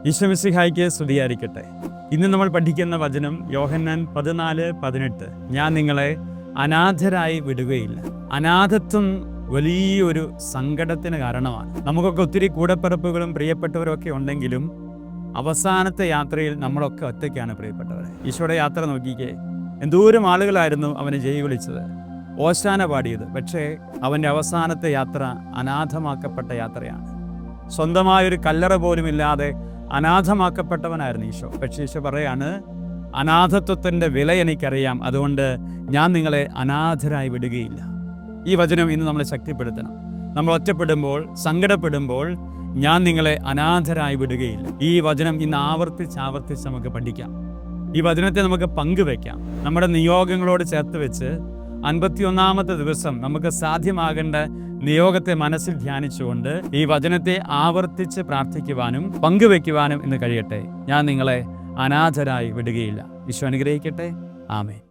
ഈശോമിശിഹായ്ക്ക് സ്തുതിയായിരിക്കട്ടെ. ഇന്ന് നമ്മൾ പഠിക്കുന്ന വചനം യോഹന്നാൻ 14:18. ഞാൻ നിങ്ങളെ അനാഥരായി വിടുകയില്ല. അനാഥത്വം വലിയൊരു സങ്കടത്തിന് കാരണമാണ്. നമുക്കൊക്കെ ഒത്തിരി കൂടപ്പിറപ്പുകളും പ്രിയപ്പെട്ടവരും ഒക്കെ ഉണ്ടെങ്കിലും അവസാനത്തെ യാത്രയിൽ നമ്മളൊക്കെ ഒറ്റയ്ക്കാണ് പ്രിയപ്പെട്ടവരെ. ഈശോയുടെ യാത്ര നോക്കിക്കേ, എന്തോരം ആളുകളായിരുന്നു അവനെ ജയ് വിളിച്ചത്, ഓശാന പാടിയത്. പക്ഷേ അവൻ്റെ അവസാനത്തെ യാത്ര അനാഥമാക്കപ്പെട്ട യാത്രയാണ്. സ്വന്തമായൊരു കല്ലറ പോലുമില്ലാതെ അനാഥമാക്കപ്പെട്ടവനായിരുന്നു ഈശോ. പക്ഷേ ഈശോ പറയാണ്, അനാഥത്വത്തിൻ്റെ വില എനിക്കറിയാം, അതുകൊണ്ട് ഞാൻ നിങ്ങളെ അനാഥരായി വിടുകയില്ല. ഈ വചനം ഇന്ന് നമ്മളെ ശക്തിപ്പെടുത്തണം. നമ്മൾ ഒറ്റപ്പെടുമ്പോൾ, സങ്കടപ്പെടുമ്പോൾ, ഞാൻ നിങ്ങളെ അനാഥരായി വിടുകയില്ല. ഈ വചനം ഇന്ന് ആവർത്തിച്ച് നമുക്ക് പഠിക്കാം. ഈ വചനത്തെ നമുക്ക് പങ്കുവെക്കാം. നമ്മുടെ നിയോഗങ്ങളോട് ചേർത്ത് വെച്ച് 51-ാമത്തെ ദിവസം നമുക്ക് സാധ്യമാകേണ്ട നിയോഗത്തെ മനസ്സിൽ ധ്യാനിച്ചുകൊണ്ട് ഈ വചനത്തെ ആവർത്തിച്ച് പ്രാർത്ഥിക്കുവാനും പങ്കുവെക്കുവാനും ഇന്ന് കഴിയട്ടെ. ഞാൻ നിങ്ങളെ അനാഥരായി വിടുകയില്ല. ഈശോ അനുഗ്രഹിക്കട്ടെ. ആമേൻ.